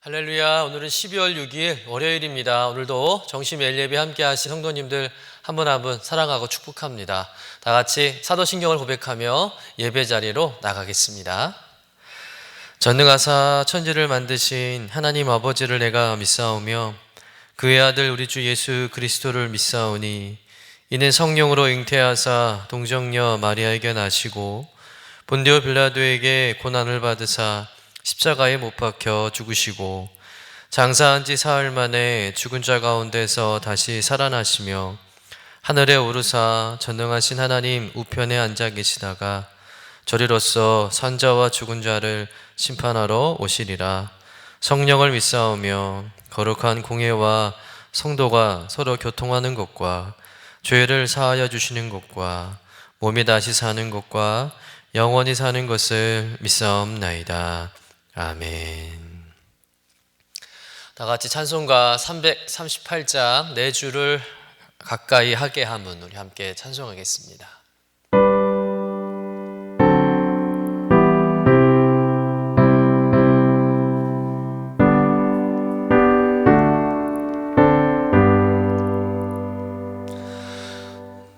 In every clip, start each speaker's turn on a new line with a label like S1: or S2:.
S1: 할렐루야. 오늘은 12월 6일 월요일입니다. 오늘도 정시 매일 예배 함께 하신 성도님들 한 분 한 분 사랑하고 축복합니다. 다 같이 사도신경을 고백하며 예배 자리로 나가겠습니다. 전능하사 천지를 만드신 하나님 아버지를 내가 믿사오며 그의 아들 우리 주 예수 그리스도를 믿사오니 이는 성령으로 잉태하사 동정녀 마리아에게 나시고 본디오 빌라도에게 고난을 받으사 십자가에 못 박혀 죽으시고 장사한 지 사흘 만에 죽은 자 가운데서 다시 살아나시며 하늘에 오르사 전능하신 하나님 우편에 앉아 계시다가 저리로서 산자와 죽은 자를 심판하러 오시리라. 성령을 믿사오며 거룩한 공회와 성도가 서로 교통하는 것과 죄를 사하여 주시는 것과 몸이 다시 사는 것과 영원히 사는 것을 믿사옵나이다. 아멘. 다 같이 찬송가 338장 내 주를 가까이 하게 함은 우리 함께 찬송하겠습니다.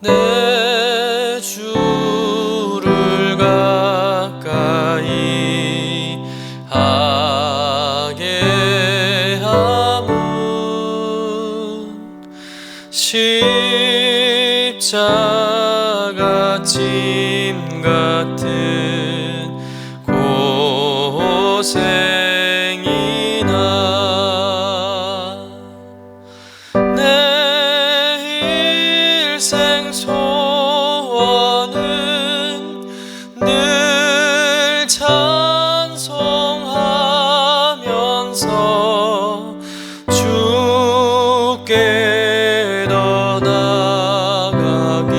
S1: 내 주를 가까이 하게 함은 십자가 짐 같은 고생이나 내 일생 소원은 늘 찬송하면서 주께 더 나아가기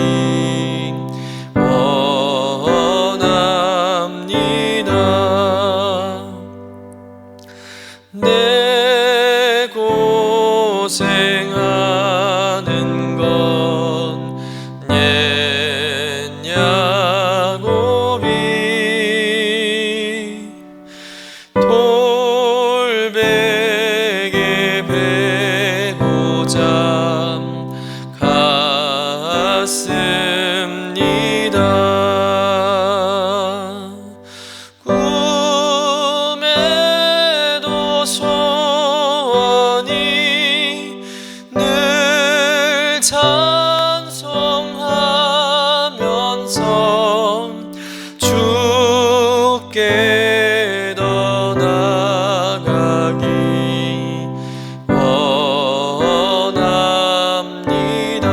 S1: 원합니다. 내 고생하는 건 옛냐고비 돌베개 베고잠 갔습니다. 꿈에도 소원이 늘 찬송하면서 주께 더 나아가기 원합니다.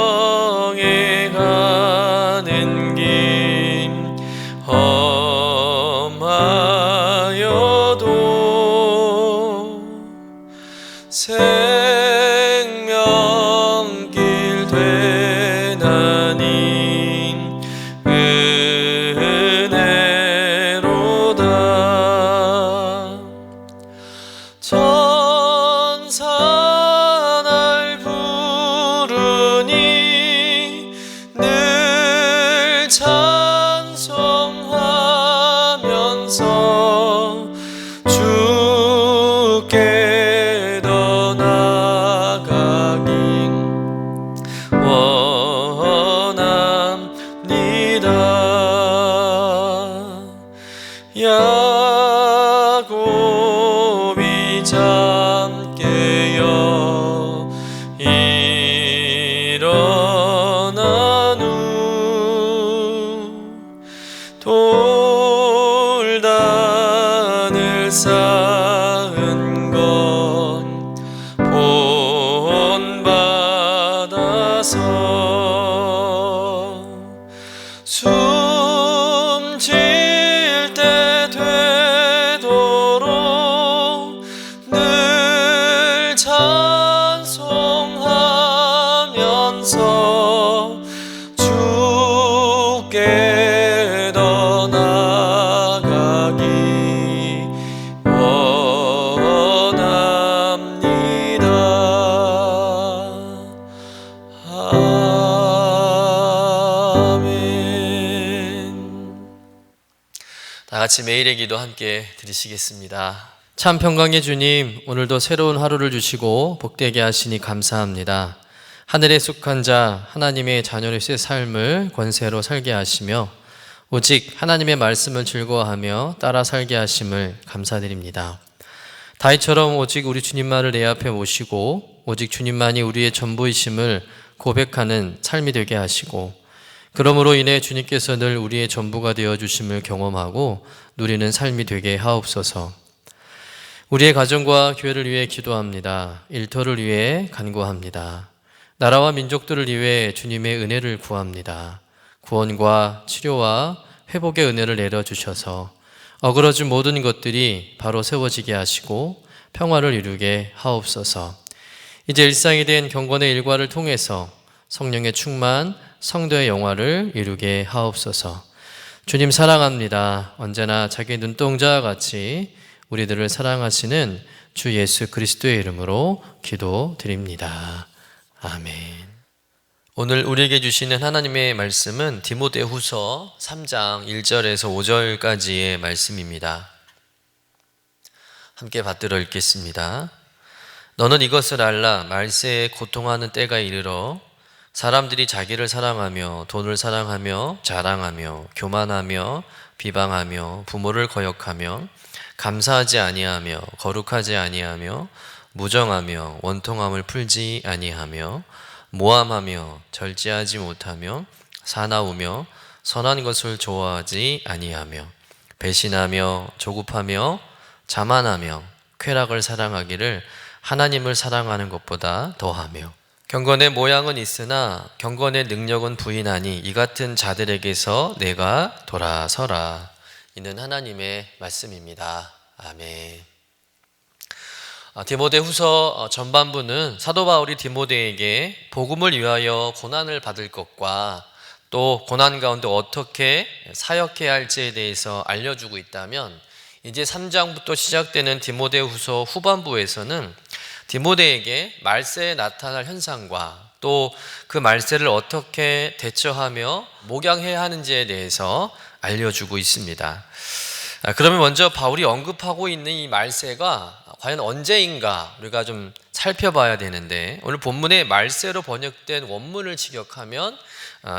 S1: 천성에 가는 길 험하여도 생명길 되나니 은혜로다. 천사 날 부르니 늘 찬송하면서 주께 더 나아가기 원합니다. 야곱이 잠 깨어 일어난 후 돌단을 쌓은 건 본받아서 숨질 때 되도록 늘 찬송하면서 주께 더 나아가기 원합니다. 아멘. 같이 매일의 기도 함께 드리시겠습니다. 참 평강의 주님, 오늘도 새로운 하루를 주시고 복되게 하시니 감사합니다. 하늘에 속한 자 하나님의 자녀로서의 삶을 권세로 살게 하시며 오직 하나님의 말씀을 즐거워하며 따라 살게 하심을 감사드립니다. 다윗처럼 오직 우리 주님만을 내 앞에 모시고 오직 주님만이 우리의 전부이심을 고백하는 삶이 되게 하시고, 그러므로 인해 주님께서 늘 우리의 전부가 되어 주심을 경험하고 누리는 삶이 되게 하옵소서. 우리의 가정과 교회를 위해 기도합니다. 일터를 위해 간구합니다. 나라와 민족들을 위해 주님의 은혜를 구합니다. 구원과 치료와 회복의 은혜를 내려주셔서 어그러진 모든 것들이 바로 세워지게 하시고 평화를 이루게 하옵소서. 이제 일상이 된 경건의 일과를 통해서 성령의 충만, 성도의 영화를 이루게 하옵소서. 주님 사랑합니다. 언제나 자기 눈동자와 같이 우리들을 사랑하시는 주 예수 그리스도의 이름으로 기도드립니다. 아멘. 오늘 우리에게 주시는 하나님의 말씀은 디모데후서 3장 1절에서 5절까지의 말씀입니다. 함께 받들어 읽겠습니다. 너는 이것을 알라. 말세에 고통하는 때가 이르러 사람들이 자기를 사랑하며 돈을 사랑하며 자랑하며 교만하며 비방하며 부모를 거역하며 감사하지 아니하며 거룩하지 아니하며 무정하며 원통함을 풀지 아니하며 모함하며 절제하지 못하며 사나우며 선한 것을 좋아하지 아니하며 배신하며 조급하며 자만하며 쾌락을 사랑하기를 하나님을 사랑하는 것보다 더하며, 경건의 모양은 있으나 경건의 능력은 부인하니 이 같은 자들에게서 내가 돌아서라. 이는 하나님의 말씀입니다. 아멘. 디모데후서 전반부는 사도 바울이 디모데에게 복음을 위하여 고난을 받을 것과 또 고난 가운데 어떻게 사역해야 할지에 대해서 알려주고 있다면, 이제 3장부터 시작되는 디모데후서 후반부에서는 디모데에게 말세에 나타날 현상과 또 그 말세를 어떻게 대처하며 목양해야 하는지에 대해서 알려주고 있습니다. 그러면 먼저 바울이 언급하고 있는 이 말세가 과연 언제인가 우리가 좀 살펴봐야 되는데, 오늘 본문에 말세로 번역된 원문을 직역하면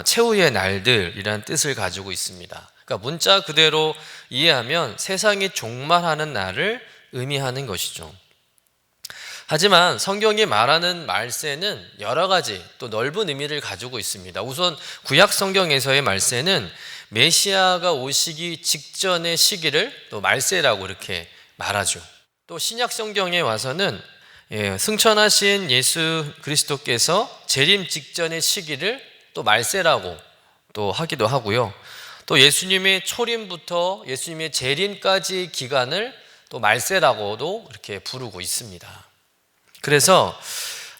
S1: 최후의 날들이라는 뜻을 가지고 있습니다. 그러니까 문자 그대로 이해하면 세상이 종말하는 날을 의미하는 것이죠. 하지만 성경이 말하는 말세는 여러 가지 또 넓은 의미를 가지고 있습니다. 우선 구약 성경에서의 말세는 메시아가 오시기 직전의 시기를 또 말세라고 이렇게 말하죠. 또 신약 성경에 와서는 승천하신 예수 그리스도께서 재림 직전의 시기를 또 말세라고 또 하기도 하고요. 또 예수님의 초림부터 예수님의 재림까지 기간을 또 말세라고도 이렇게 부르고 있습니다. 그래서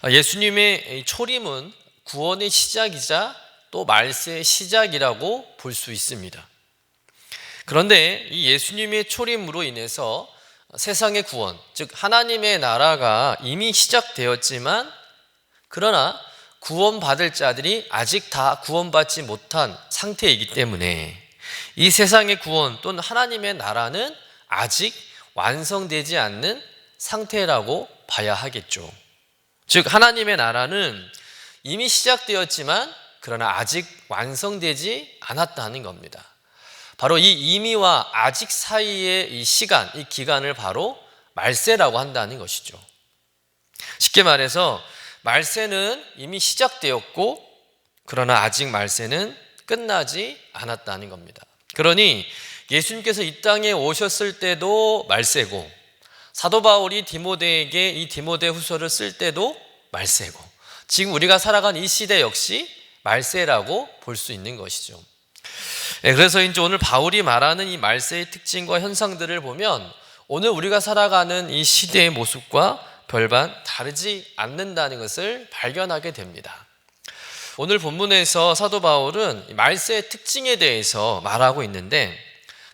S1: 예수님의 초림은 구원의 시작이자 또 말세의 시작이라고 볼 수 있습니다. 그런데 이 예수님의 초림으로 인해서 세상의 구원, 즉 하나님의 나라가 이미 시작되었지만, 그러나 구원받을 자들이 아직 다 구원받지 못한 상태이기 때문에 이 세상의 구원 또는 하나님의 나라는 아직 완성되지 않는 상태라고 봐야 하겠죠. 즉 하나님의 나라는 이미 시작되었지만 그러나 아직 완성되지 않았다는 겁니다. 바로 이 이미와 아직 사이의 이 시간, 이 기간을 바로 말세라고 한다는 것이죠. 쉽게 말해서 말세는 이미 시작되었고 그러나 아직 말세는 끝나지 않았다는 겁니다. 그러니 예수님께서 이 땅에 오셨을 때도 말세고, 사도 바울이 디모데에게 이 디모데후서를 쓸 때도 말세고, 지금 우리가 살아가는 이 시대 역시 말세라고 볼 수 있는 것이죠. 그래서 이제 오늘 바울이 말하는 이 말세의 특징과 현상들을 보면 오늘 우리가 살아가는 이 시대의 모습과 별반 다르지 않는다는 것을 발견하게 됩니다. 오늘 본문에서 사도 바울은 말세의 특징에 대해서 말하고 있는데,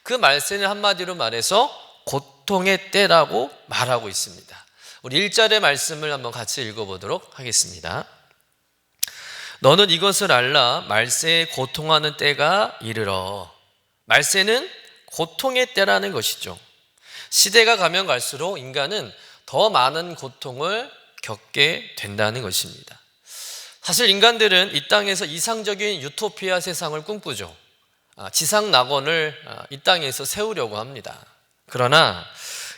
S1: 그 말세는 한마디로 말해서 고통의 때라고 말하고 있습니다. 우리 1절의 말씀을 한번 같이 읽어보도록 하겠습니다. 너는 이것을 알라. 말세에 고통하는 때가 이르러. 말세는 고통의 때라는 것이죠. 시대가 가면 갈수록 인간은 더 많은 고통을 겪게 된다는 것입니다. 사실 인간들은 이 땅에서 이상적인 유토피아 세상을 꿈꾸죠. 지상 낙원을 이 땅에서 세우려고 합니다. 그러나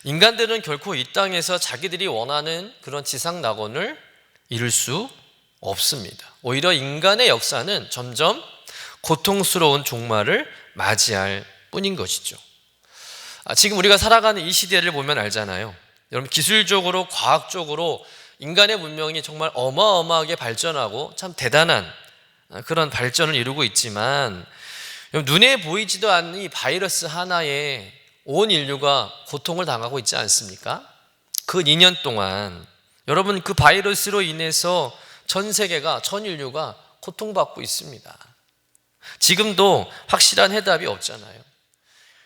S1: 인간들은 결코 이 땅에서 자기들이 원하는 그런 지상 낙원을 이룰 수 없습니다. 오히려 인간의 역사는 점점 고통스러운 종말을 맞이할 뿐인 것이죠. 지금 우리가 살아가는 이 시대를 보면 알잖아요. 여러분, 기술적으로 과학적으로 인간의 문명이 정말 어마어마하게 발전하고 참 대단한 그런 발전을 이루고 있지만 눈에 보이지도 않는 이 바이러스 하나에 온 인류가 고통을 당하고 있지 않습니까? 그 2년 동안 여러분, 그 바이러스로 인해서 전 세계가, 전 인류가 고통받고 있습니다. 지금도 확실한 해답이 없잖아요.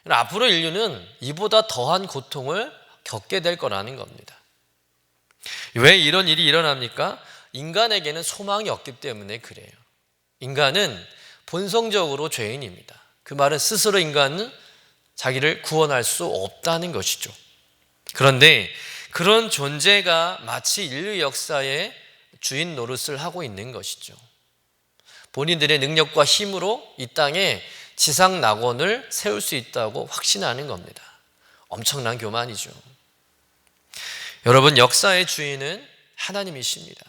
S1: 앞으로 인류는 이보다 더한 고통을 겪게 될 거라는 겁니다. 왜 이런 일이 일어납니까? 인간에게는 소망이 없기 때문에 그래요. 인간은 본성적으로 죄인입니다. 그 말은 스스로 인간은 자기를 구원할 수 없다는 것이죠. 그런데 그런 존재가 마치 인류 역사의 주인 노릇을 하고 있는 것이죠. 본인들의 능력과 힘으로 이 땅에 지상 낙원을 세울 수 있다고 확신하는 겁니다. 엄청난 교만이죠. 여러분, 역사의 주인은 하나님이십니다.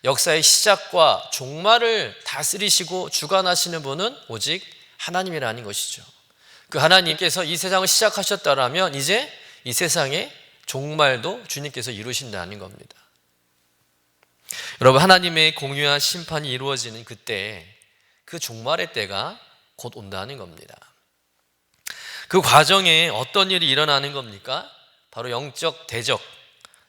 S1: 역사의 시작과 종말을 다스리시고 주관하시는 분은 오직 하나님이라는 것이죠. 그 하나님께서 이 세상을 시작하셨다라면 이제 이 세상의 종말도 주님께서 이루신다는 겁니다. 여러분, 하나님의 공의와 심판이 이루어지는 그때, 그 종말의 때가 곧 온다는 겁니다. 그 과정에 어떤 일이 일어나는 겁니까? 바로 영적 대적,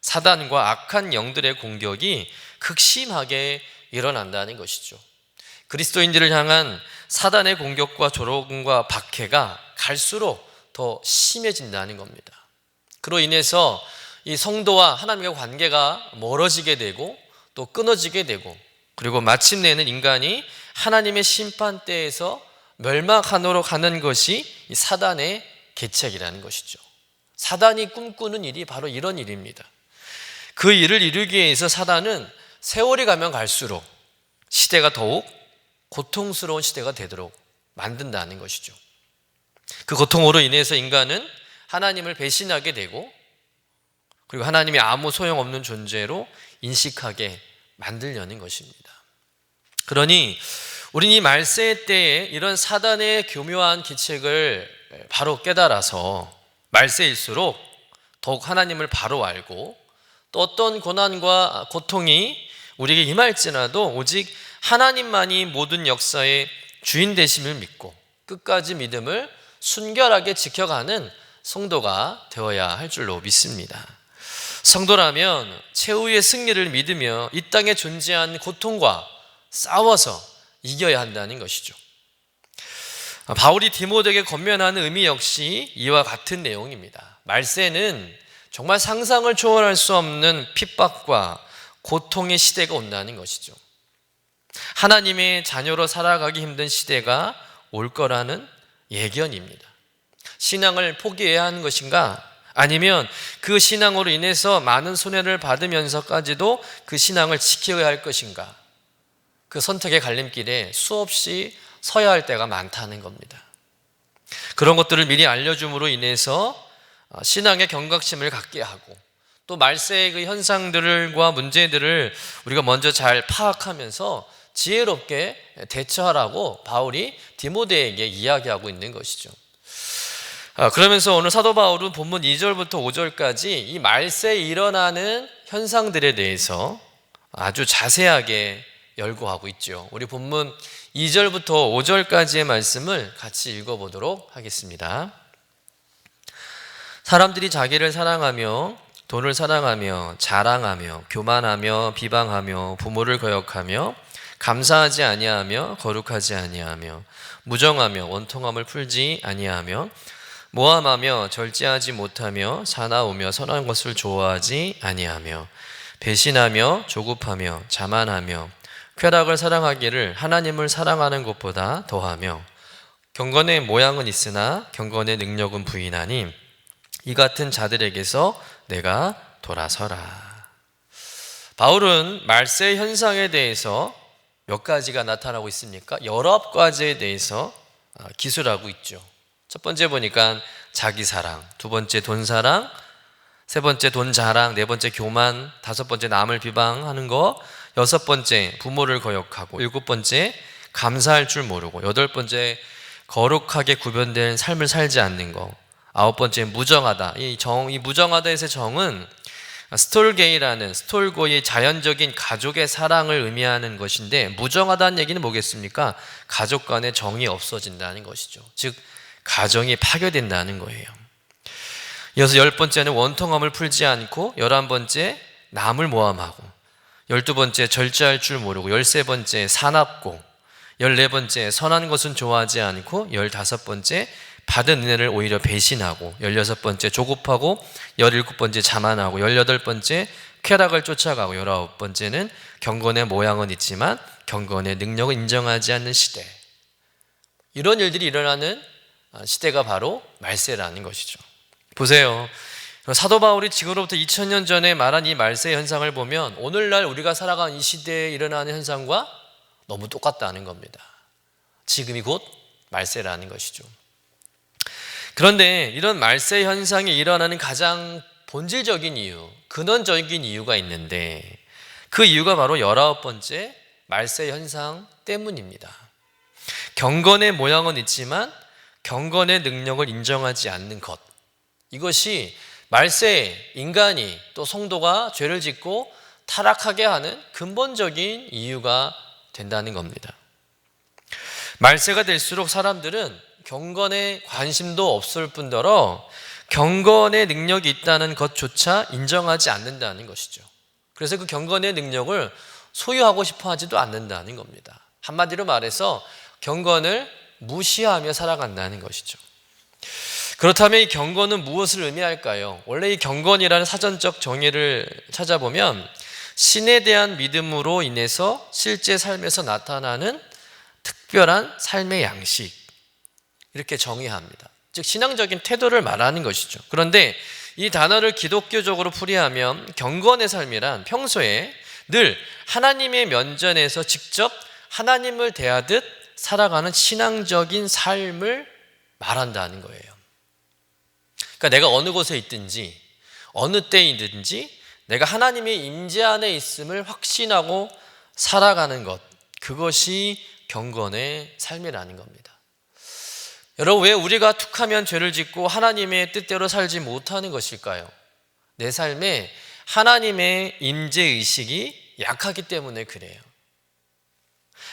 S1: 사단과 악한 영들의 공격이 극심하게 일어난다는 것이죠. 그리스도인들을 향한 사단의 공격과 조롱과 박해가 갈수록 더 심해진다는 겁니다. 그로 인해서 이 성도와 하나님의 관계가 멀어지게 되고 또 끊어지게 되고, 그리고 마침내는 인간이 하나님의 심판대에서 멸망하도록 가는 것이 이 사단의 계책이라는 것이죠. 사단이 꿈꾸는 일이 바로 이런 일입니다. 그 일을 이루기 위해서 사단은 세월이 가면 갈수록 시대가 더욱 고통스러운 시대가 되도록 만든다는 것이죠. 그 고통으로 인해서 인간은 하나님을 배신하게 되고, 그리고 하나님이 아무 소용없는 존재로 인식하게 만들려는 것입니다. 그러니 우리는 이 말세 때에 이런 사단의 교묘한 기책을 바로 깨달아서 말세일수록 더욱 하나님을 바로 알고, 또 어떤 고난과 고통이 우리에게 임할지라도 오직 하나님만이 모든 역사의 주인 되심을 믿고 끝까지 믿음을 순결하게 지켜가는 성도가 되어야 할 줄로 믿습니다. 성도라면 최후의 승리를 믿으며 이 땅에 존재한 고통과 싸워서 이겨야 한다는 것이죠. 바울이 디모데에게 권면하는 의미 역시 이와 같은 내용입니다. 말세는 정말 상상을 초월할 수 없는 핍박과 고통의 시대가 온다는 것이죠. 하나님의 자녀로 살아가기 힘든 시대가 올 거라는 예견입니다. 신앙을 포기해야 하는 것인가? 아니면 그 신앙으로 인해서 많은 손해를 받으면서까지도 그 신앙을 지켜야 할 것인가? 그 선택의 갈림길에 수없이 서야 할 때가 많다는 겁니다. 그런 것들을 미리 알려줌으로 인해서 신앙의 경각심을 갖게 하고, 또 말세의 그 현상들과 문제들을 우리가 먼저 잘 파악하면서 지혜롭게 대처하라고 바울이 디모데에게 이야기하고 있는 것이죠. 그러면서 오늘 사도 바울은 본문 2절부터 5절까지 이 말세에 일어나는 현상들에 대해서 아주 자세하게 열거하고 있죠. 우리 본문 2절부터 5절까지의 말씀을 같이 읽어보도록 하겠습니다. 사람들이 자기를 사랑하며 돈을 사랑하며 자랑하며 교만하며 비방하며 부모를 거역하며 감사하지 아니하며 거룩하지 아니하며 무정하며 원통함을 풀지 아니하며 모함하며 절제하지 못하며 사나우며 선한 것을 좋아하지 아니하며 배신하며 조급하며 자만하며 쾌락을 사랑하기를 하나님을 사랑하는 것보다 더하며 경건의 모양은 있으나 경건의 능력은 부인하니 이 같은 자들에게서 내가 돌아서라. 바울은 말세 현상에 대해서 몇 가지가 나타나고 있습니까? 19가지에 대해서 기술하고 있죠. 첫 번째 보니까 자기 사랑, 두 번째 돈 사랑, 세 번째 돈 자랑, 네 번째 교만, 다섯 번째 남을 비방하는 거, 여섯 번째 부모를 거역하고, 일곱 번째 감사할 줄 모르고, 여덟 번째 거룩하게 구별된 삶을 살지 않는 거, 아홉 번째 무정하다. 이 무정하다에서의 정은 스톨게이라는 스톨고의 자연적인 가족의 사랑을 의미하는 것인데, 무정하다는 얘기는 뭐겠습니까? 가족 간의 정이 없어진다는 것이죠. 즉 가정이 파괴된다는 거예요. 이어서 열 번째는 원통함을 풀지 않고, 11번째 남을 모함하고, 12번째 절제할 줄 모르고, 13번째 사납고, 14번째 선한 것은 좋아하지 않고, 15번째 받은 은혜를 오히려 배신하고, 16번째 조급하고, 17번째 자만하고, 18번째 쾌락을 쫓아가고, 19번째는 경건의 모양은 있지만 경건의 능력을 인정하지 않는 시대. 이런 일들이 일어나는 시대가 바로 말세라는 것이죠. 보세요. 사도 바울이 지금으로부터 2000년 전에 말한 이 말세 현상을 보면 오늘날 우리가 살아가는 이 시대에 일어나는 현상과 너무 똑같다는 겁니다. 지금이 곧 말세라는 것이죠. 그런데 이런 말세 현상이 일어나는 가장 본질적인 이유, 근원적인 이유가 있는데, 그 이유가 바로 19번째 말세 현상 때문입니다. 경건의 모양은 있지만 경건의 능력을 인정하지 않는 것, 이것이 말세에 인간이 또 성도가 죄를 짓고 타락하게 하는 근본적인 이유가 된다는 겁니다. 말세가 될수록 사람들은 경건에 관심도 없을 뿐더러 경건의 능력이 있다는 것조차 인정하지 않는다는 것이죠. 그래서 그 경건의 능력을 소유하고 싶어 하지도 않는다는 겁니다. 한마디로 말해서 경건을 무시하며 살아간다는 것이죠. 그렇다면 이 경건은 무엇을 의미할까요? 원래 이 경건이라는 사전적 정의를 찾아보면 신에 대한 믿음으로 인해서 실제 삶에서 나타나는 특별한 삶의 양식, 이렇게 정의합니다. 즉 신앙적인 태도를 말하는 것이죠. 그런데 이 단어를 기독교적으로 풀이하면 경건의 삶이란 평소에 늘 하나님의 면전에서 직접 하나님을 대하듯 살아가는 신앙적인 삶을 말한다는 거예요. 그러니까 내가 어느 곳에 있든지 어느 때에 있든지 내가 하나님의 임재 안에 있음을 확신하고 살아가는 것, 그것이 경건의 삶이라는 겁니다. 여러분, 왜 우리가 툭하면 죄를 짓고 하나님의 뜻대로 살지 못하는 것일까요? 내 삶에 하나님의 임재의식이 약하기 때문에 그래요.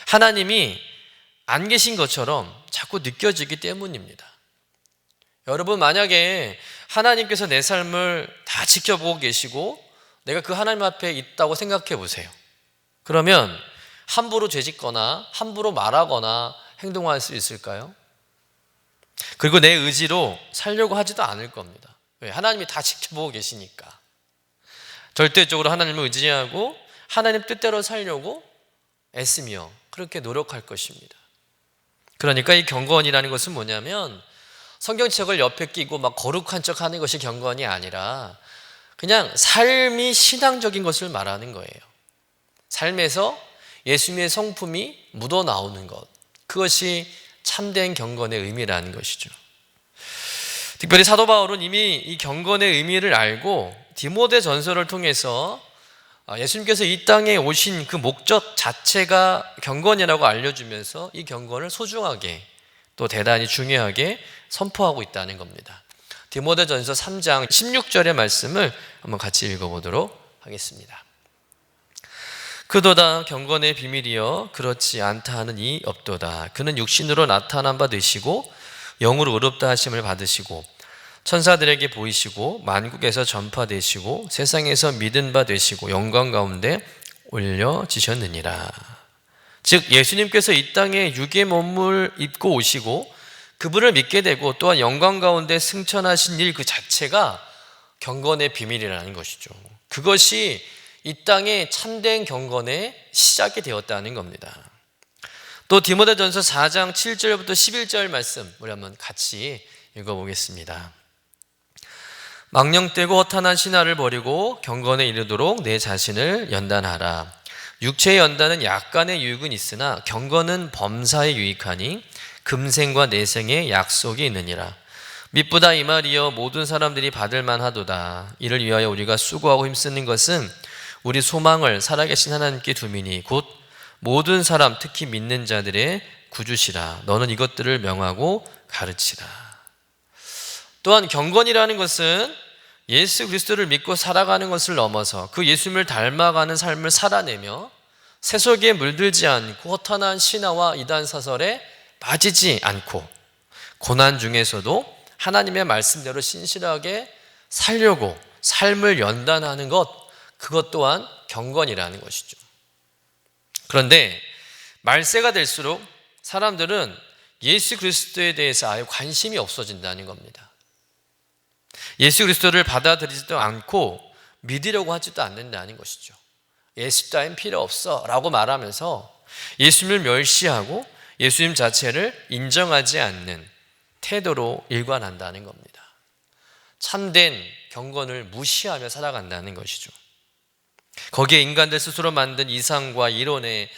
S1: 하나님이 안 계신 것처럼 자꾸 느껴지기 때문입니다. 여러분, 만약에 하나님께서 내 삶을 다 지켜보고 계시고 내가 그 하나님 앞에 있다고 생각해 보세요. 그러면 함부로 죄짓거나 함부로 말하거나 행동할 수 있을까요? 그리고 내 의지로 살려고 하지도 않을 겁니다. 왜? 하나님이 다 지켜보고 계시니까. 절대적으로 하나님을 의지하고 하나님 뜻대로 살려고 애쓰며 그렇게 노력할 것입니다. 그러니까 이 경건이라는 것은 뭐냐면 성경책을 옆에 끼고 막 거룩한 척 하는 것이 경건이 아니라 그냥 삶이 신앙적인 것을 말하는 거예요. 삶에서 예수님의 성품이 묻어나오는 것, 그것이 참된 경건의 의미라는 것이죠. 특별히 사도 바울은 이미 이 경건의 의미를 알고 디모데 전서를 통해서 예수님께서 이 땅에 오신 그 목적 자체가 경건이라고 알려주면서 이 경건을 소중하게 또 대단히 중요하게 선포하고 있다는 겁니다. 디모데 전서 3장 16절의 말씀을 한번 같이 읽어보도록 하겠습니다. 그도다 경건의 비밀이여 그렇지 않다 하는 이 없도다. 그는 육신으로 나타난 바 되시고 영으로 의롭다 하심을 받으시고 천사들에게 보이시고 만국에서 전파되시고 세상에서 믿은 바 되시고 영광 가운데 올려지셨느니라. 즉 예수님께서 이 땅에 육의 몸을 입고 오시고 그분을 믿게 되고 또한 영광 가운데 승천하신 일 그 자체가 경건의 비밀이라는 것이죠. 그것이 이 땅에 참된 경건의 시작이 되었다는 겁니다. 또 디모데전서 4장 7절부터 11절 말씀 우리 한번 같이 읽어보겠습니다. 망령되고 허탄한 신화를 버리고 경건에 이르도록 내 자신을 연단하라. 육체의 연단은 약간의 유익은 있으나 경건은 범사에 유익하니 금생과 내생의 약속이 있느니라. 미쁘다 이 말이여 모든 사람들이 받을 만하도다. 이를 위하여 우리가 수고하고 힘쓰는 것은 우리 소망을 살아계신 하나님께 두미니 곧 모든 사람 특히 믿는 자들의 구주시라. 너는 이것들을 명하고 가르치라. 또한 경건이라는 것은 예수 그리스도를 믿고 살아가는 것을 넘어서 그 예수님을 닮아가는 삶을 살아내며 세속에 물들지 않고 허탄한 신화와 이단 사설에 빠지지 않고 고난 중에서도 하나님의 말씀대로 신실하게 살려고 삶을 연단하는 것, 그것 또한 경건이라는 것이죠. 그런데 말세가 될수록 사람들은 예수 그리스도에 대해서 아예 관심이 없어진다는 겁니다. 예수 그리스도를 받아들이지도 않고 믿으려고 하지도 않는다는 것이죠. 예수 따윈 필요 없어 라고 말하면서 예수님을 멸시하고 예수님 자체를 인정하지 않는 태도로 일관한다는 겁니다. 참된 경건을 무시하며 살아간다는 것이죠. 거기에 인간들 스스로 만든 이상과 이론에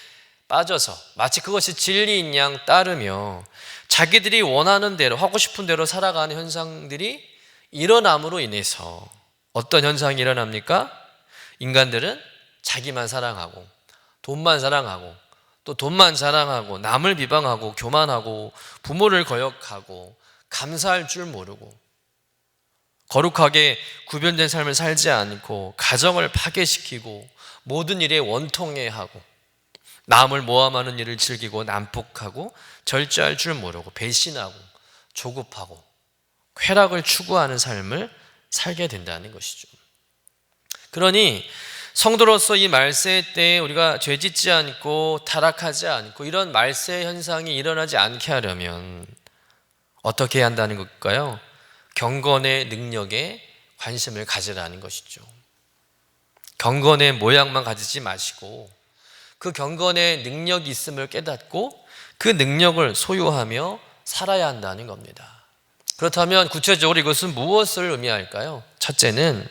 S1: 빠져서 마치 그것이 진리인 양 따르며 자기들이 원하는 대로 하고 싶은 대로 살아가는 현상들이 일어남으로 인해서 어떤 현상이 일어납니까? 인간들은 자기만 사랑하고 돈만 사랑하고 또 돈만 자랑하고 남을 비방하고 교만하고 부모를 거역하고 감사할 줄 모르고 거룩하게 구별된 삶을 살지 않고 가정을 파괴시키고 모든 일에 원통해하고 남을 모함하는 일을 즐기고 난폭하고 절제할 줄 모르고 배신하고 조급하고 쾌락을 추구하는 삶을 살게 된다는 것이죠. 그러니 성도로서 이 말세 때에 우리가 죄짓지 않고 타락하지 않고 이런 말세 현상이 일어나지 않게 하려면 어떻게 해야 한다는 걸까요? 경건의 능력에 관심을 가지라는 것이죠. 경건의 모양만 가지지 마시고 그 경건의 능력이 있음을 깨닫고 그 능력을 소유하며 살아야 한다는 겁니다. 그렇다면 구체적으로 이것은 무엇을 의미할까요? 첫째는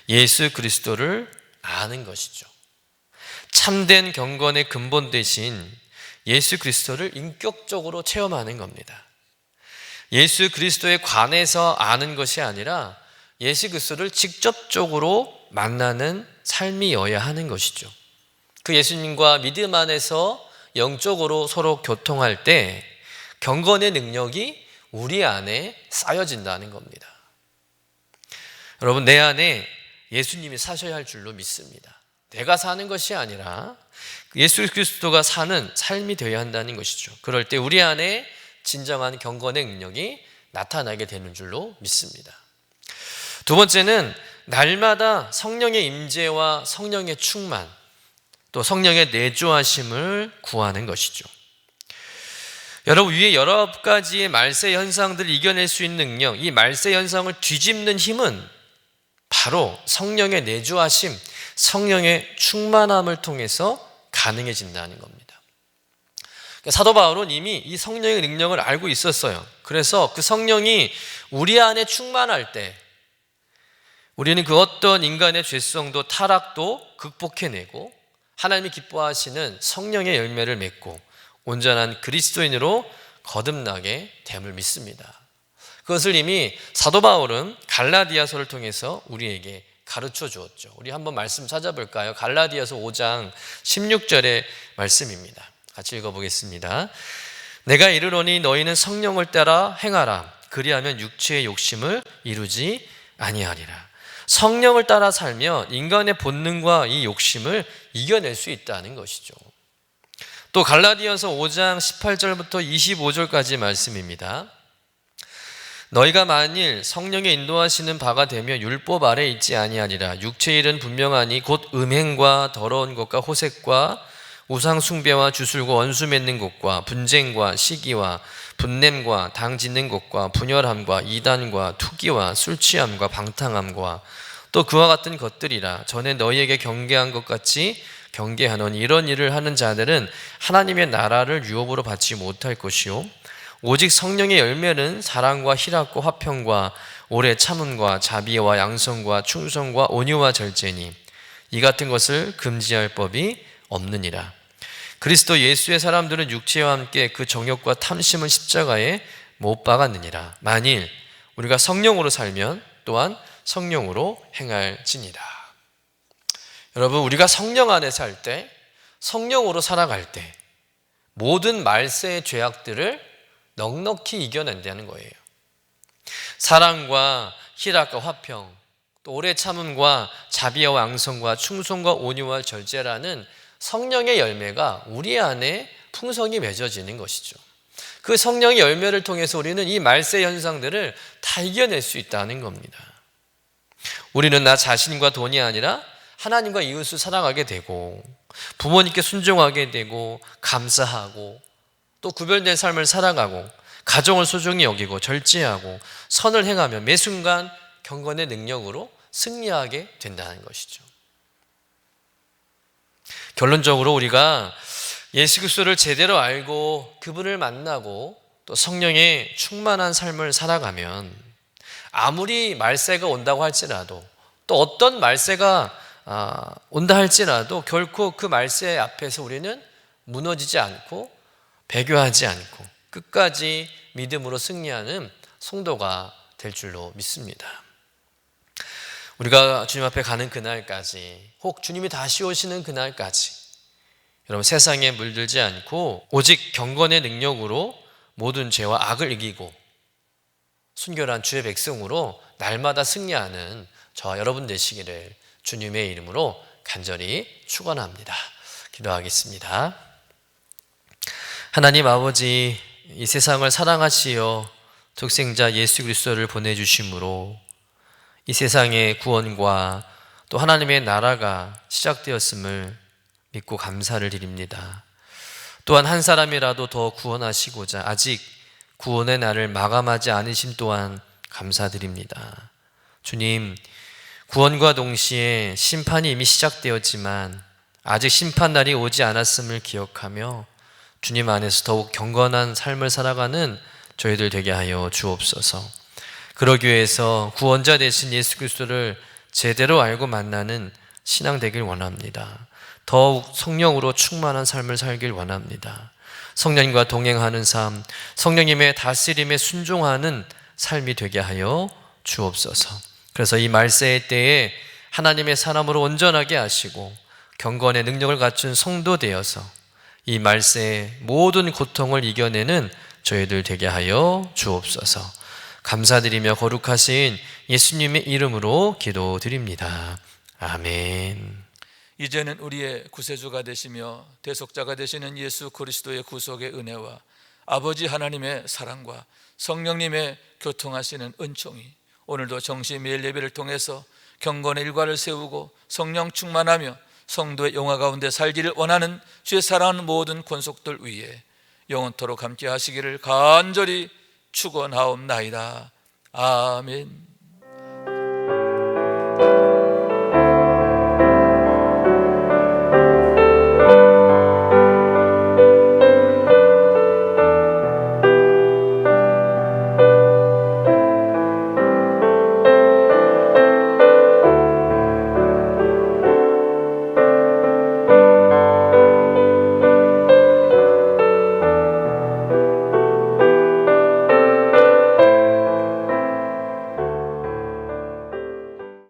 S1: 예수 그리스도를 아는 것이죠. 참된 경건의 근본 대신 예수 그리스도를 인격적으로 체험하는 겁니다. 예수 그리스도에 관해서 아는 것이 아니라 예수 그리스도를 직접적으로 만나는 삶이어야 하는 것이죠. 그 예수님과 믿음 안에서 영적으로 서로 교통할 때 경건의 능력이 우리 안에 쌓여진다는 겁니다. 여러분, 내 안에 예수님이 사셔야 할 줄로 믿습니다. 내가 사는 것이 아니라 예수 그리스도가 사는 삶이 되어야 한다는 것이죠. 그럴 때 우리 안에 진정한 경건의 능력이 나타나게 되는 줄로 믿습니다. 두 번째는 날마다 성령의 임재와 성령의 충만, 또 성령의 내주하심을 구하는 것이죠. 여러분, 위에 여러 가지의 말세 현상들을 이겨낼 수 있는 능력, 이 말세 현상을 뒤집는 힘은 바로 성령의 내주하심, 성령의 충만함을 통해서 가능해진다는 겁니다. 사도 바울은 이미 이 성령의 능력을 알고 있었어요. 그래서 그 성령이 우리 안에 충만할 때 우리는 그 어떤 인간의 죄성도 타락도 극복해내고 하나님이 기뻐하시는 성령의 열매를 맺고 온전한 그리스도인으로 거듭나게 됨을 믿습니다. 그것을 이미 사도 바울은 갈라디아서를 통해서 우리에게 가르쳐 주었죠. 우리 한번 말씀 찾아볼까요? 갈라디아서 5장 16절의 말씀입니다. 같이 읽어보겠습니다. 내가 이르노니 너희는 성령을 따라 행하라. 그리하면 육체의 욕심을 이루지 아니하리라. 성령을 따라 살면 인간의 본능과 이 욕심을 이겨낼 수 있다는 것이죠. 또 갈라디아서 5장 18절부터 25절까지 말씀입니다. 너희가 만일 성령의 인도하시는 바가 되며 율법 아래 있지 아니하리라. 육체의 일은 분명하니 곧 음행과 더러운 것과 호색과 우상 숭배와 주술과 원수 맺는 것과 분쟁과 시기와 분냄과 당 짓는 것과 분열함과 이단과 투기와 술 취함과 방탕함과 또 그와 같은 것들이라. 전에 너희에게 경계한 것 같이 경계하는 이런 일을 하는 자들은 하나님의 나라를 유업으로 받지 못할 것이요 오직 성령의 열매는 사랑과 희락과 화평과 오래 참음과 자비와 양성과 충성과 온유와 절제니 이 같은 것을 금지할 법이 없느니라. 그리스도 예수의 사람들은 육체와 함께 그 정욕과 탐심은 십자가에 못 박았느니라. 만일 우리가 성령으로 살면 또한 성령으로 행할지니라. 여러분, 우리가 성령 안에 살 때, 성령으로 살아갈 때 모든 말세의 죄악들을 넉넉히 이겨낸다는 거예요. 사랑과 희락과 화평, 또 오래 참음과 자비와 양성과 충성과 온유와 절제라는 성령의 열매가 우리 안에 풍성히 맺어지는 것이죠. 그 성령의 열매를 통해서 우리는 이 말세 현상들을 다 이겨낼 수 있다는 겁니다. 우리는 나 자신과 돈이 아니라 하나님과 이웃을 사랑하게 되고 부모님께 순종하게 되고 감사하고 또 구별된 삶을 살아가고 가정을 소중히 여기고 절제하고 선을 행하며 매 순간 경건의 능력으로 승리하게 된다는 것이죠. 결론적으로 우리가 예수 그리스도를 제대로 알고 그분을 만나고 또 성령의 충만한 삶을 살아가면 아무리 말세가 온다고 할지라도 또 어떤 말세가 온다 할지라도 결코 그 말세 앞에서 우리는 무너지지 않고 배교하지 않고 끝까지 믿음으로 승리하는 성도가 될 줄로 믿습니다. 우리가 주님 앞에 가는 그날까지 혹 주님이 다시 오시는 그날까지 여러분 세상에 물들지 않고 오직 경건의 능력으로 모든 죄와 악을 이기고 순결한 주의 백성으로 날마다 승리하는 저와 여러분 되시기를 주님의 이름으로 간절히 축원합니다. 기도하겠습니다. 하나님 아버지, 이 세상을 사랑하시어 독생자 예수 그리스도를 보내주심으로 이 세상의 구원과 또 하나님의 나라가 시작되었음을 믿고 감사를 드립니다. 또한 한 사람이라도 더 구원하시고자 아직 구원의 날을 마감하지 않으심 또한 감사드립니다. 주님, 구원과 동시에 심판이 이미 시작되었지만 아직 심판날이 오지 않았음을 기억하며 주님 안에서 더욱 경건한 삶을 살아가는 저희들 되게 하여 주옵소서. 그러기 위해서 구원자 되신 예수 그리스도를 제대로 알고 만나는 신앙 되길 원합니다. 더욱 성령으로 충만한 삶을 살길 원합니다. 성령님과 동행하는 삶, 성령님의 다스림에 순종하는 삶이 되게 하여 주옵소서. 그래서 이 말세의 때에 하나님의 사람으로 온전하게 하시고 경건의 능력을 갖춘 성도 되어서 이 말세의 모든 고통을 이겨내는 저희들 되게 하여 주옵소서. 감사드리며 거룩하신 예수님의 이름으로 기도드립니다. 아멘.
S2: 이제는 우리의 구세주가 되시며 대속자가 되시는 예수 그리스도의 구속의 은혜와 아버지 하나님의 사랑과 성령님의 교통하시는 은총이 오늘도 정시 매일 예배를 통해서 경건의 일과를 세우고 성령 충만하며 성도의 영화 가운데 살기를 원하는 주의 사랑하는 모든 권속들 위에 영원토록 함께 하시기를 간절히 축원하옵나이다. 아멘.